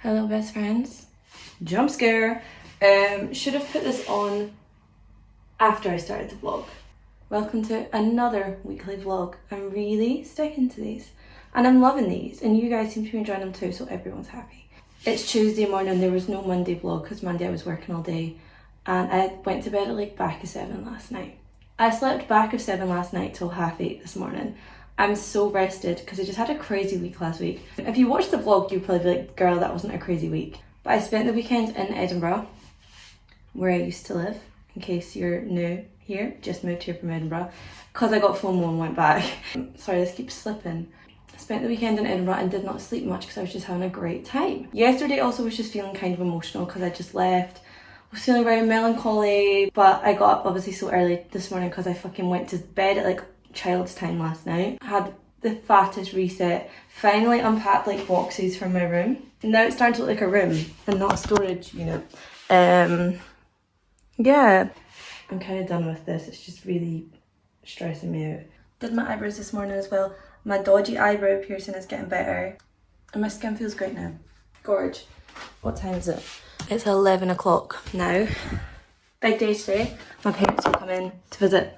Hello best friends. Jump scare. Should have put this on after I started the vlog. Welcome to another weekly vlog. I'm really sticking to these and I'm loving these and you guys seem to be enjoying them too, so everyone's happy. It's Tuesday morning, there was no Monday vlog because Monday I was working all day and I went to bed at like back of 7 last night. I slept back of 7 last night till 8:30 this morning. I'm so rested because I just had a crazy week last week. If you watched the vlog, you'd probably be like, girl, that wasn't a crazy week. But I spent the weekend in Edinburgh, where I used to live, in case you're new here, just moved here from Edinburgh, because I got FOMO and went back. Sorry, this keeps slipping. I spent the weekend in Edinburgh and did not sleep much because I was just having a great time. Yesterday also was just feeling kind of emotional because I just left. I was feeling very melancholy, but I got up obviously so early this morning because I fucking went to bed at like child's time last night. Had the fattest reset. Finally unpacked like boxes from my room. Now it's starting to look like a room and not a storage unit. Yeah, I'm kind of done with this. It's just really stressing me out. Did my eyebrows this morning as well. My dodgy eyebrow piercing is getting better and my skin feels great now. Gorge. What time is it? It's 11 o'clock now. Big day today. My parents are coming to visit.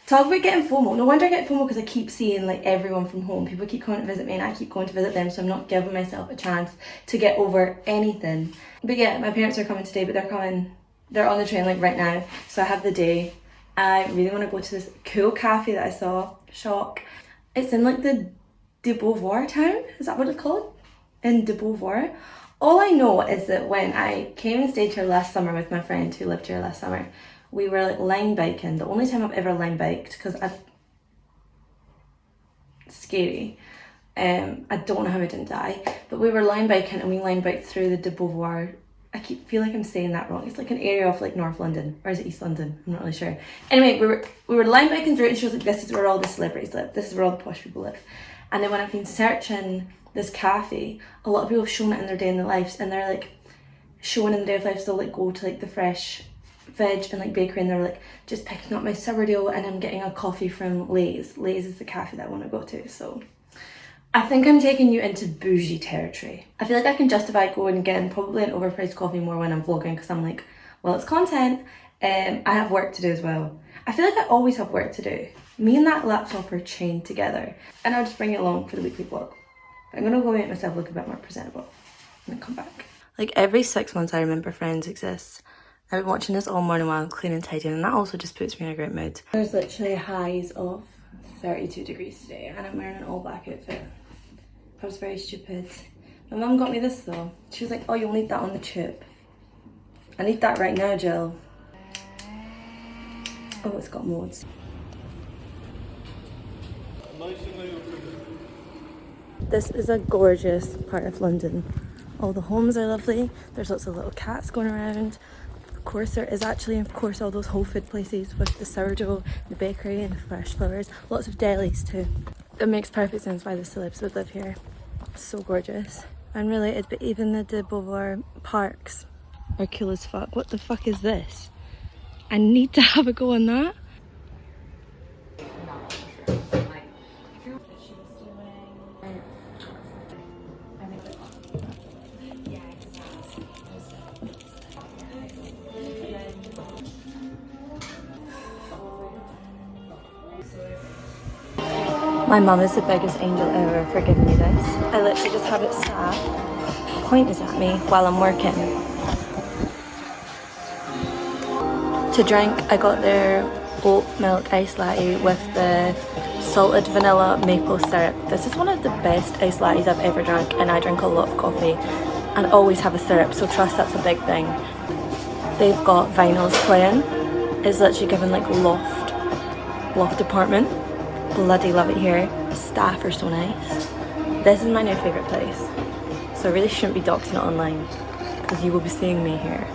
Talk about getting FOMO. No wonder I get FOMO because I keep seeing like everyone from home. People keep coming to visit me and I keep going to visit them, so I'm not giving myself a chance to get over anything. But yeah, my parents are coming today, but they're on the train like right now. So I have the day. I really want to go to this cool cafe that I saw. Shock. It's in like the de Beauvoir town. Is that what it's called? In de Beauvoir. All I know is that when I came and stayed here last summer with my friend who lived here last summer, we were like line biking. The only time I've ever line biked because scary. I don't know how I didn't die, but we were line biking and we line biked through the de Beauvoir. Feel like I'm saying that wrong. It's like an area of like North London, or is it East London? I'm not really sure. Anyway, we were line biking through it and she was like, this is where all the celebrities live. This is where all the posh people live. And then when I've been searching this cafe, a lot of people have shown it in their day in their lives, and they're like showing in their day of lives, they'll like go to like the fresh veg and like bakery and they're like just picking up my sourdough and I'm getting a coffee from Leigh's. Leigh's is the cafe that I want to go to. So I think I'm taking you into bougie territory. I feel like I can justify going and getting probably an overpriced coffee more when I'm vlogging because I'm like, well, it's content. I have work to do as well. I feel like I always have work to do. Me and that laptop are chained together and I'll just bring it along for the weekly vlog. I'm gonna go make myself look a bit more presentable and then come back. Like every 6 months I remember Friends exists. I've been watching this all morning while I'm cleaning and tidying, and that also just puts me in a great mood. There's literally highs of 32 degrees today and I'm wearing an all black outfit. I was very stupid. My mum got me this though. She was like, oh, you'll need that on the tube. I need that right now, Jill. Oh, it's got modes. This is a gorgeous part of London. All the homes are lovely. There's lots of little cats going around. Of course there is actually, of course, all those whole food places with the sourdough, the bakery and fresh flowers. Lots of delis too. It makes perfect sense why the celebs would live here. It's so gorgeous. Unrelated, but even the de Beauvoir parks are cool as fuck. What the fuck is this? I need to have a go on that. My mum is the biggest angel ever for giving me this. I literally just have it sat, pointed at me while I'm working. To drink, I got their oat milk iced latte with the salted vanilla maple syrup. This is one of the best iced lattes I've ever drank, and I drink a lot of coffee and always have a syrup, so trust that's a big thing. They've got vinyls playing. It's literally given like loft apartment. Bloody love it here. Staff are so nice. This is my new favourite place, so I really shouldn't be doxing it online because you will be seeing me here.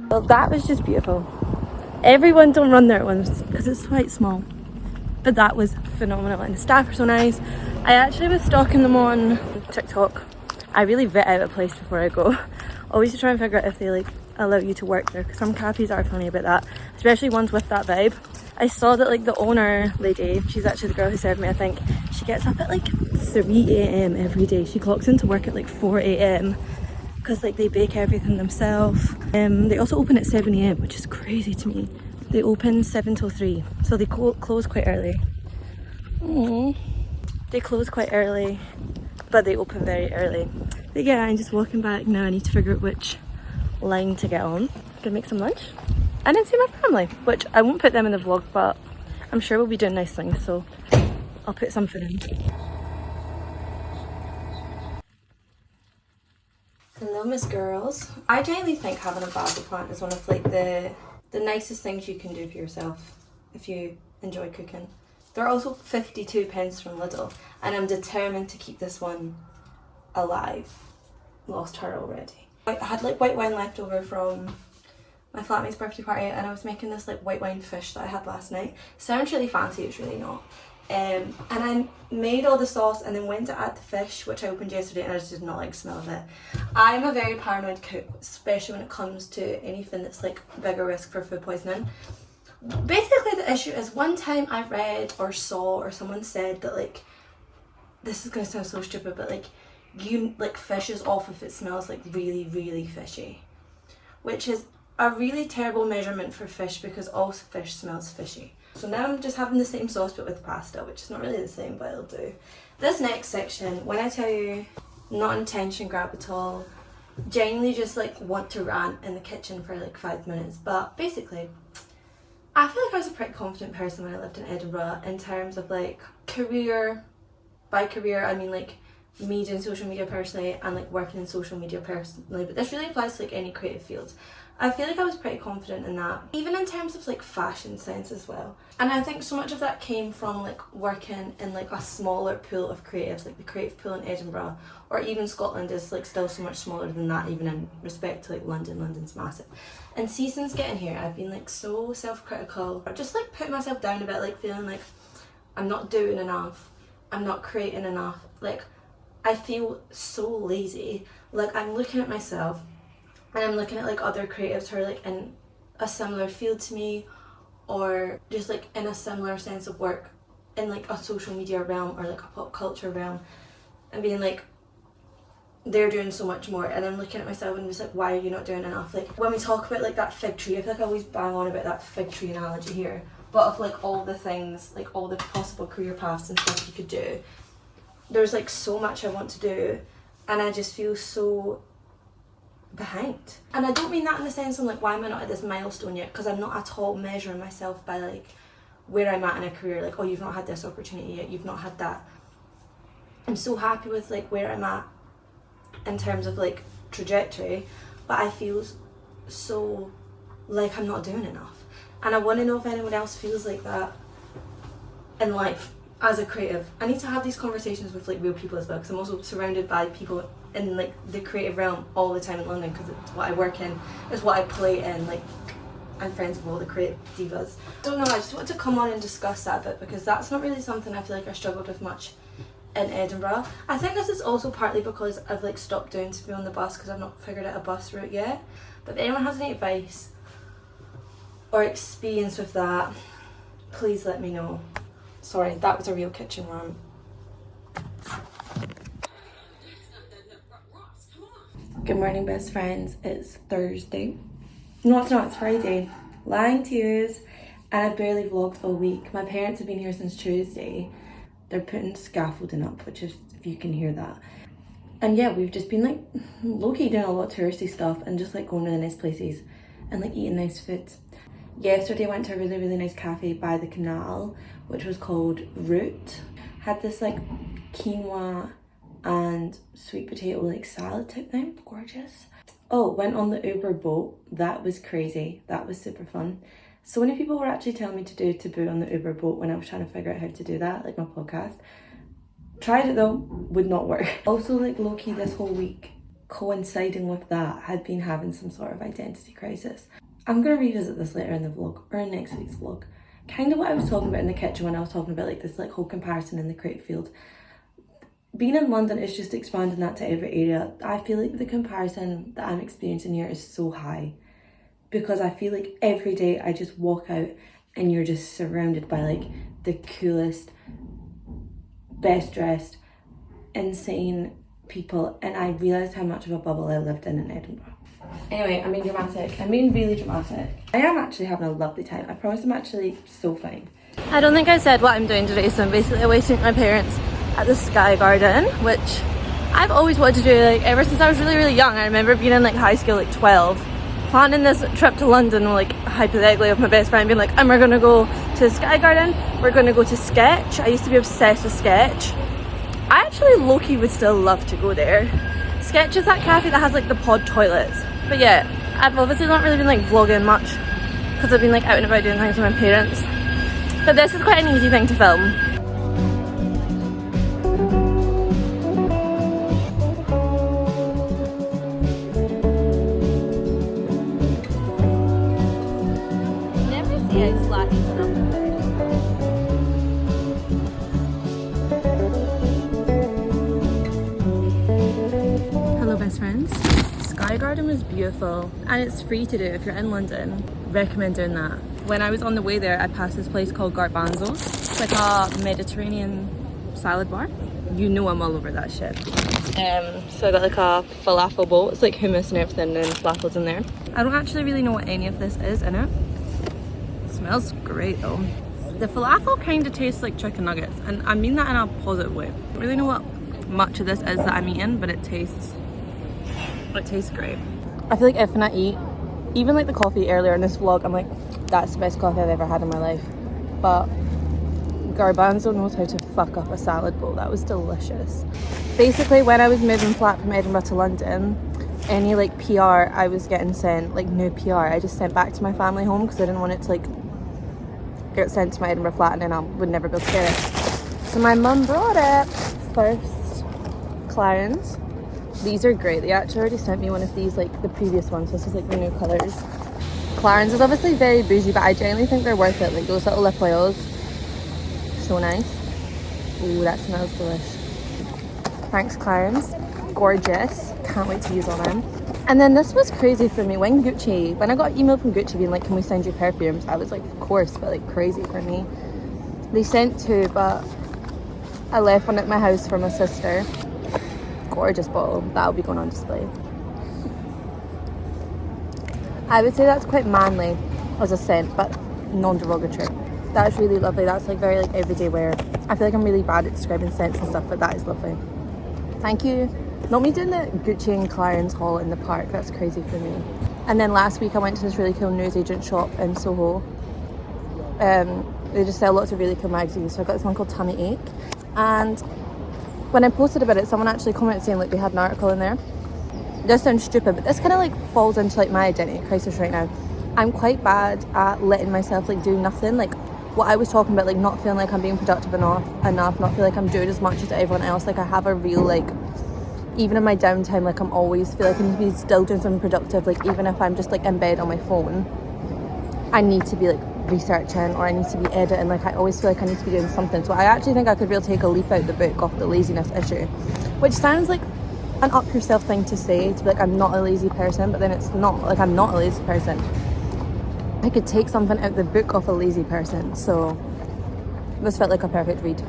Well, that was just beautiful. Everyone don't run there at once because it's quite small, but that was phenomenal and the staff are so nice. I actually was stalking them on TikTok. I really vet out a place before I go. Always to try and figure out if they like allow you to work there, because some cafes are funny about that, especially ones with that vibe. I saw that like the owner lady, she's actually the girl who served me, I think, she gets up at like 3 a.m. every day. She clocks into work at like 4 a.m. because like they bake everything themselves. They also open at 7 a.m, which is crazy to me. They open 7 till 3, so they close quite early. Aww. They close quite early, but they open very early. But yeah, I'm just walking back now. I need to figure out which line to get on. Gonna make some lunch and then see my family, which I won't put them in the vlog, but I'm sure we'll be doing nice things, so I'll put something in. Hello, Miss Girls. I genuinely think having a basil plant is one of like the nicest things you can do for yourself if you enjoy cooking. They're also 52 pence from Lidl, and I'm determined to keep this one alive. Lost her already. I had like white wine left over from my flatmate's birthday party, and I was making this like white wine fish that I had last night. Sounds really fancy, it's really not. And I made all the sauce and then went to add the fish, which I opened yesterday, and I just did not like the smell of it. I'm a very paranoid cook, especially when it comes to anything that's like bigger risk for food poisoning. Basically the issue is, one time I read or saw or someone said that like, this is gonna sound so stupid, but like, you like fish is off if it smells like really, really fishy, which is a really terrible measurement for fish because all fish smells fishy. So now I'm just having the same sauce but with pasta, which is not really the same, but it'll do. This next section, when I tell you not intention grab at all, genuinely just like want to rant in the kitchen for like 5 minutes. But basically, I feel like I was a pretty confident person when I lived in Edinburgh in terms of like career. By career I mean like me doing social media personally and like working in social media personally, but this really applies to like any creative field. I feel like I was pretty confident in that, even in terms of like fashion sense as well. And I think so much of that came from like working in like a smaller pool of creatives, like the creative pool in Edinburgh, or even Scotland is like still so much smaller than that, even in respect to like London. London's massive. And since getting here, I've been like so self-critical, or just like putting myself down a bit, like feeling like I'm not doing enough, I'm not creating enough, like I feel so lazy. Like I'm looking at myself and I'm looking at like other creatives who are like in a similar field to me, or just like in a similar sense of work in like a social media realm or like a pop culture realm, and being like, they're doing so much more, and I'm looking at myself and I'm just like, why are you not doing enough? Like when we talk about like that fig tree, I feel like I always bang on about that fig tree analogy here, but of like all the things, like all the possible career paths and stuff you could do, there's like so much I want to do, and I just feel so behind. And I don't mean that in the sense of like, why am I not at this milestone yet, because I'm not at all measuring myself by like where I'm at in a career, like, oh, you've not had this opportunity yet, you've not had that. I'm so happy with like where I'm at in terms of like trajectory, but I feel so like I'm not doing enough, and I want to know if anyone else feels like that in life as a creative. I need to have these conversations with like real people as well, because I'm also surrounded by people in like the creative realm all the time in London, because it's what I work in, it's what I play in, like I'm friends with all the creative divas. I don't know, I just want to come on and discuss that a bit, because that's not really something I feel like I struggled with much in Edinburgh. I think this is also partly because I've like stopped doing to be on the bus, because I've not figured out a bus route yet. But if anyone has any advice or experience with that, please let me know. Sorry, that was a real kitchen rant. Good morning, best friends. It's Thursday. No, it's not, it's Friday. Lying to yous, and I barely vlogged all week. My parents have been here since Tuesday. They're putting scaffolding up, which is, if you can hear that. And yeah, we've just been like low-key doing a lot of touristy stuff and just like going to the nice places and like eating nice food. Yesterday I went to a really, really nice cafe by the canal, which was called Root. Had this like quinoa and sweet potato like salad type thing, gorgeous. Oh, went on the Uber boat, that was crazy, that was super fun. So many people were actually telling me to do taboo on the Uber boat when I was trying to figure out how to do that, like my podcast. Tried it though, would not work. Also like low-key this whole week, coinciding with that, had been having some sort of identity crisis. I'm going to revisit this later in the vlog, or in next week's vlog. Kind of what I was talking about in the kitchen when I was talking about like this like whole comparison in the creative field. Being in London is just expanding that to every area. I feel like the comparison that I'm experiencing here is so high. because I feel like every day I just walk out and you're just surrounded by like the coolest, best dressed, insane people, and I realised how much of a bubble I lived in Edinburgh. Anyway, I'm being dramatic. I'm being really dramatic. I am actually having a lovely time. I promise I'm actually so fine. I don't think I said what I'm doing today, so I'm basically waiting my parents at the Sky Garden, which I've always wanted to do, like ever since I was really young. I remember being in like high school, like 12, planning this trip to London, like hypothetically with my best friend, being like, and we're gonna go to the Sky Garden, we're gonna go to Sketch. I used to be obsessed with Sketch. I actually low-key would still love to go there. Sketch is that cafe that has like the pod toilets. But yeah, I've obviously not really been like vlogging much because I've been like out and about doing things with my parents. But this is quite an easy thing to film. Never see a flat enough. Hello best friends. Sky Garden was beautiful and it's free to do if you're in London. Recommend doing that. When I was on the way there, I passed this place called Garbanzo. It's like a Mediterranean salad bar. You know I'm all over that shit. So I got like a falafel bowl. It's like hummus and everything and falafels in there. I don't actually really know what any of this is in it. It smells great though. The falafel kind of tastes like chicken nuggets, and I mean that in a positive way. I don't really know what much of this is that I'm eating, but it tastes great. I feel like if when I eat, even like the coffee earlier in this vlog, I'm like, that's the best coffee I've ever had in my life. But Garbanzo knows how to fuck up a salad bowl. That was delicious. Basically, when I was moving flat from Edinburgh to London, any like PR I was getting sent, like new PR, I just sent back to my family home because I didn't want it to like get sent to my Edinburgh flat and then I would never be able to get it. So my mum brought it first. Clarins. These are great. They actually already sent me one of these, like the previous ones. This is like the new colours. Clarins is obviously very bougie, but I genuinely think they're worth it. Like those little lip oils. So nice. Ooh, that smells delicious. Thanks Clarins. Gorgeous. Can't wait to use all them. And then this was crazy for me. When I got email from Gucci being like, can we send you perfumes? I was like, of course, but like crazy for me. They sent 2, but I left one at my house for my sister. Gorgeous bottle. That'll be going on display. I would say that's quite manly as a scent, but non-derogatory. That's really lovely. That's like very like everyday wear. I feel like I'm really bad at describing scents and stuff, but that is lovely. Thank you. Not me doing the Gucci and Clarins haul in the park. That's crazy for me. And then last week I went to this really cool newsagent shop in Soho. They just sell lots of really cool magazines. So I got this one called Tummy Ache. And when I posted about it, someone actually commented saying like they had an article in there. This sounds stupid, but this kind of like falls into like my identity crisis right now. I'm quite bad at letting myself like do nothing. Like what I was talking about, like not feeling like I'm being productive enough, not feel like I'm doing as much as everyone else. Like I have a real like, even in my downtime, like I'm always feel like I need to be still doing something productive. Like even if I'm just like in bed on my phone, I need to be like researching or I need to be editing. Like I always feel like I need to be doing something. So I actually think I could really take a leaf out the book off the laziness issue, which sounds like an up yourself thing to say, to be like I'm not a lazy person, but then it's not. Like I'm not a lazy person. I could take something out the book of a lazy person. So this felt like a perfect read.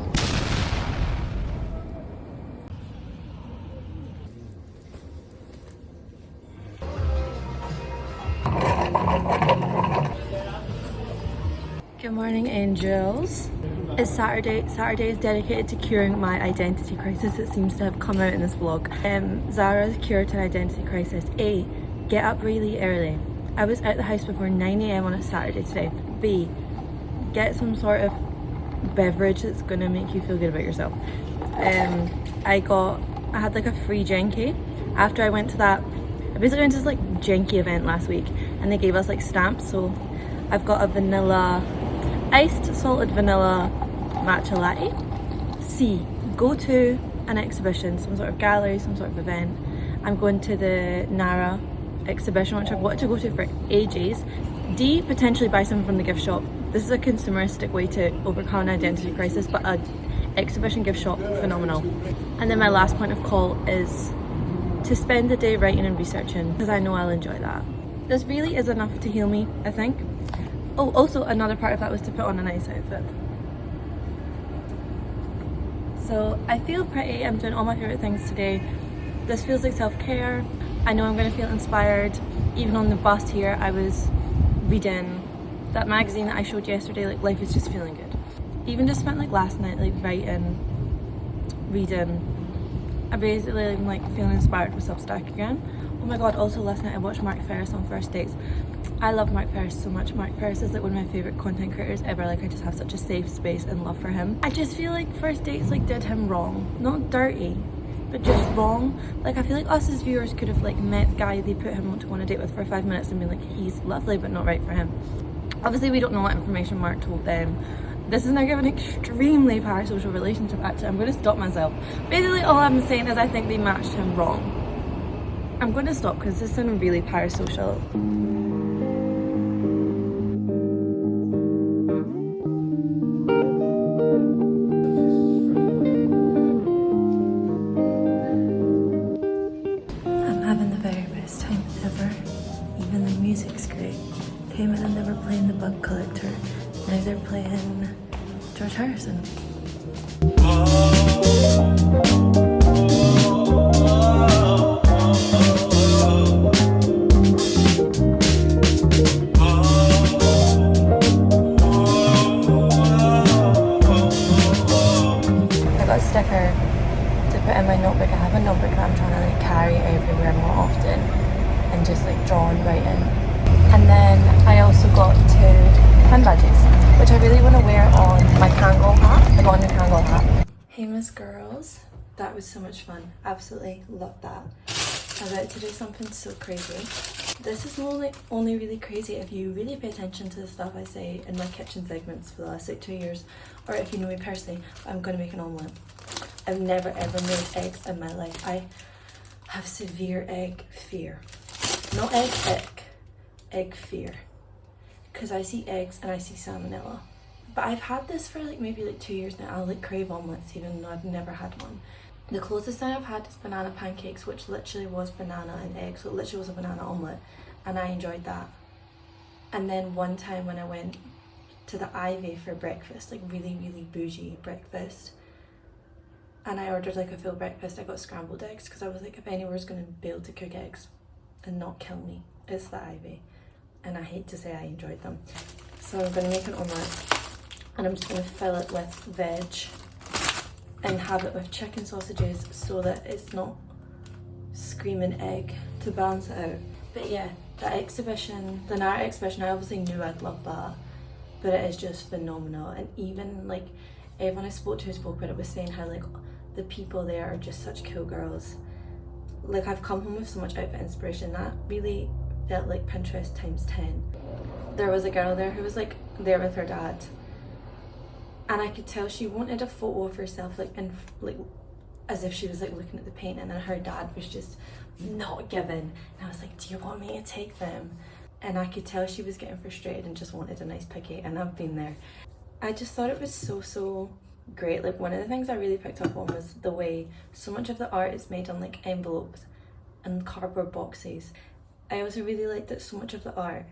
Good morning, angels. It's Saturday. Saturday is dedicated to curing my identity crisis. It seems to have come out in this vlog. Zara's cure to an identity crisis. A, get up really early. I was out the house before 9 AM on a Saturday today. B, get some sort of beverage that's gonna make you feel good about yourself. I had like a free Genki after I went to that. I basically went to this like Genki event last week and they gave us like stamps. So I've got a vanilla, iced salted vanilla matcha latte. C, go to an exhibition, some sort of gallery, some sort of event. I'm going to the Nara exhibition, which I've wanted to go to for ages. D, potentially buy something from the gift shop. This is a consumeristic way to overcome an identity crisis, but an exhibition gift shop, phenomenal. And then my last point of call is to spend the day writing and researching, because I know I'll enjoy that. This really is enough to heal me, I think. Oh, also another part of that was to put on a nice outfit. So I feel pretty, I'm doing all my favourite things today. This feels like self-care. I know I'm going to feel inspired. Even on the bus here, I was reading that magazine that I showed yesterday, like Life is Just Feeling Good. Even just spent like last night like writing, reading. I basically am like feeling inspired with Substack again. Oh my god, also last night I watched Mark Ferris on First Dates. I love Mark Ferris so much. Mark Ferris is like one of my favourite content creators ever. Like I just have such a safe space and love for him. I just feel like First Dates like did him wrong. Not dirty, but just wrong. Like I feel like us as viewers could have like met the guy they put him on a date with for 5 minutes and been like, he's lovely but not right for him. Obviously we don't know what information Mark told them. This is now giving an extremely parasocial relationship actually. I'm going to stop myself. Basically all I'm saying is I think they matched him wrong. I'm going to stop because this is sounding really parasocial. I'm having the very best time ever. Even the music's great. Came in and they were playing The Bug Collector. Now they're playing George Harrison. Sticker to put in my notebook. I have a notebook that I'm trying to like carry everywhere more often and just like draw and write in. And then I also got 2 hand badges, which I really want to wear on my Kangol hat. I got on the Kangol hat. Hey Miss Girls, that was so much fun. Absolutely loved that. I'm about to do something so crazy. This is only really crazy if you really pay attention to the stuff I say in my kitchen segments for the last like 2 years, or if you know me personally. I'm going to make an omelette. I've never ever made eggs in my life. I have severe egg fear. Not egg ick, egg fear. Because I see eggs and I see salmonella. But I've had this for like maybe like 2 years now. I like crave omelettes even though I've never had one. The closest thing I've had is banana pancakes, which literally was banana and eggs. So it literally was a banana omelette and I enjoyed that. And then one time when I went to the Ivy for breakfast, like really, really bougie breakfast, and I ordered like a full breakfast, I got scrambled eggs because I was like, if anyone's going to be able to cook eggs and not kill me, it's the Ivy. And I hate to say I enjoyed them. So I'm going to make an omelette and I'm just going to fill it with veg and have it with chicken sausages so that it's not screaming egg to balance it out. But yeah, that exhibition, the Nara exhibition, I obviously knew I'd love that, but it is just phenomenal. And even like everyone I spoke to who spoke about it was saying how like the people there are just such cool girls. Like I've come home with so much outfit inspiration that really felt like Pinterest times 10. There was a girl there who was like there with her dad, and I could tell she wanted a photo of herself like in like as if she was like looking at the painting, and her dad was just not giving. And I was like, do you want me to take them? And I could tell she was getting frustrated and just wanted a nice picky, and I've been there. I just thought it was so great. Like one of the things I really picked up on was the way so much of the art is made on like envelopes and cardboard boxes. I also really liked that so much of the art,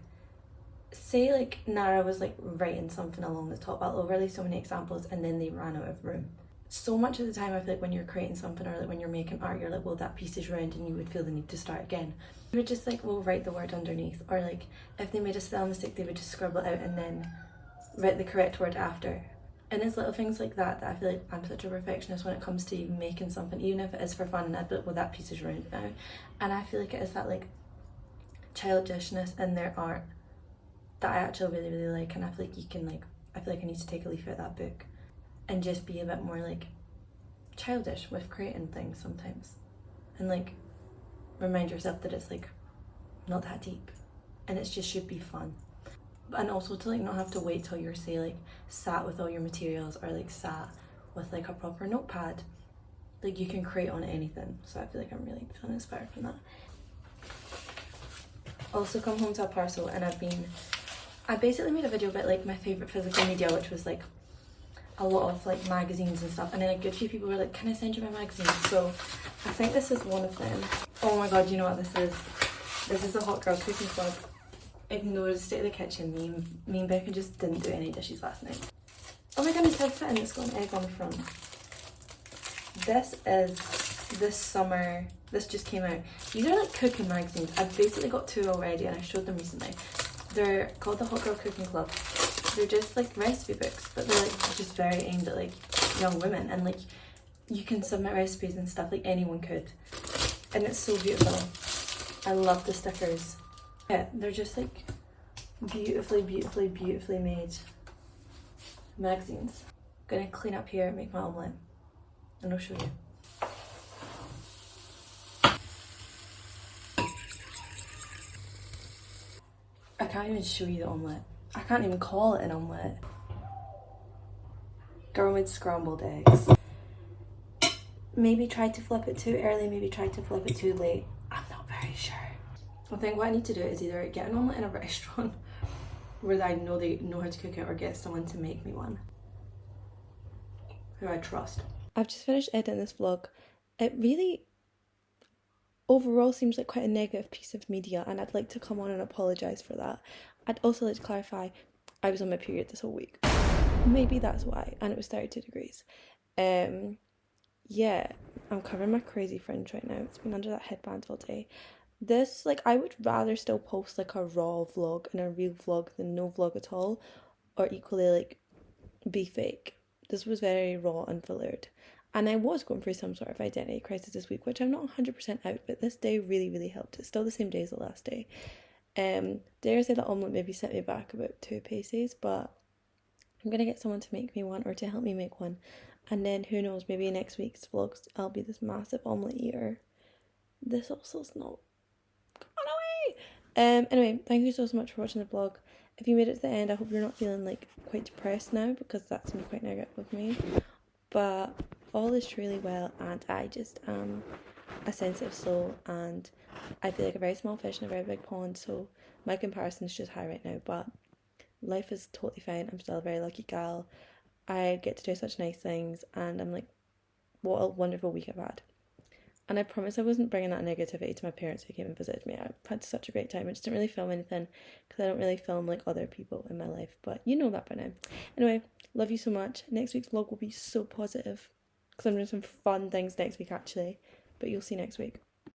say like Nara was like writing something along the top, I'll overlay so many examples and then they ran out of room. So much of the time I feel like when you're creating something or like when you're making art, you're like, well that piece is round, and you would feel the need to start again. You would just like, well, write the word underneath, or like if they made a spell mistake they would just scribble it out and then write the correct word after. And it's little things like that that I feel like I'm such a perfectionist when it comes to making something, even if it is for fun, and I'd be like, well that piece is round now. And I feel like it is that like childishness in their art that I actually really like, and I feel like you can like, I feel like I need to take a leaf out of that book and just be a bit more like childish with creating things sometimes, and like remind yourself that it's like not that deep and it just should be fun. And also to like not have to wait till you're say like sat with all your materials or like sat with like a proper notepad. Like you can create on anything, so I feel like I'm really feeling inspired from that. Also come home to a parcel, and I basically made a video about like my favourite physical media, which was like a lot of like magazines and stuff, and then a good few people were like, can I send you my magazine? So I think this is one of them. Oh my god, you know what this is? This is the hot girl cooking vlog. Ignore the state of the kitchen. Me and Becca just didn't do any dishes last night. Oh my goodness, how fitting, it's got an egg on the front. This is this summer, this just came out. These are like cooking magazines. I've basically got 2 already and I showed them recently. They're called the Hot Girl Cooking Club. They're just like recipe books, but they're like just very aimed at like young women, and like you can submit recipes and stuff like anyone could. And it's so beautiful. I love the stickers. Yeah, they're just like beautifully made magazines. I'm gonna clean up here and make my omelette, and I'll show you. I can't even show you the omelette. I can't even call it an omelette. Girl made scrambled eggs. Maybe tried to flip it too early, maybe tried to flip it too late. I'm not very sure. I think what I need to do is either get an omelette in a restaurant where I know they know how to cook it, or get someone to make me one who I trust. I've just finished editing this vlog. It really overall seems like quite a negative piece of media, and I'd like to come on and apologise for that. I'd also like to clarify, I was on my period this whole week. Maybe that's why, and it was 32 degrees. Yeah, I'm covering my crazy fringe right now. It's been under that headband all day. This, like, I would rather still post like a raw vlog and a real vlog than no vlog at all, or equally like be fake. This was very raw and filtered, and I was going through some sort of identity crisis this week, which I'm not 100% out, but this day really helped. It's still the same day as the last day. Dare I say that omelette maybe set me back about 2 paces, but I'm gonna get someone to make me one, or to help me make one, and then who knows, maybe next week's vlogs I'll be this massive omelette eater. This also's not gone away. Anyway, thank you so much for watching the vlog. If you made it to the end, I hope you're not feeling like quite depressed now, because that's been quite negative with me. But all is truly well, and I just am a sensitive soul, and I feel like a very small fish in a very big pond, so my comparison is just high right now, but life is totally fine. I'm still a very lucky gal. I get to do such nice things, and I'm like, what a wonderful week I've had. And I promise I wasn't bringing that negativity to my parents who came and visited me. I've had such a great time. I just didn't really film anything, because I don't really film like other people in my life, but you know that by now. Anyway, love you so much. Next week's vlog will be so positive, because I'm doing some fun things next week actually, but you'll see next week.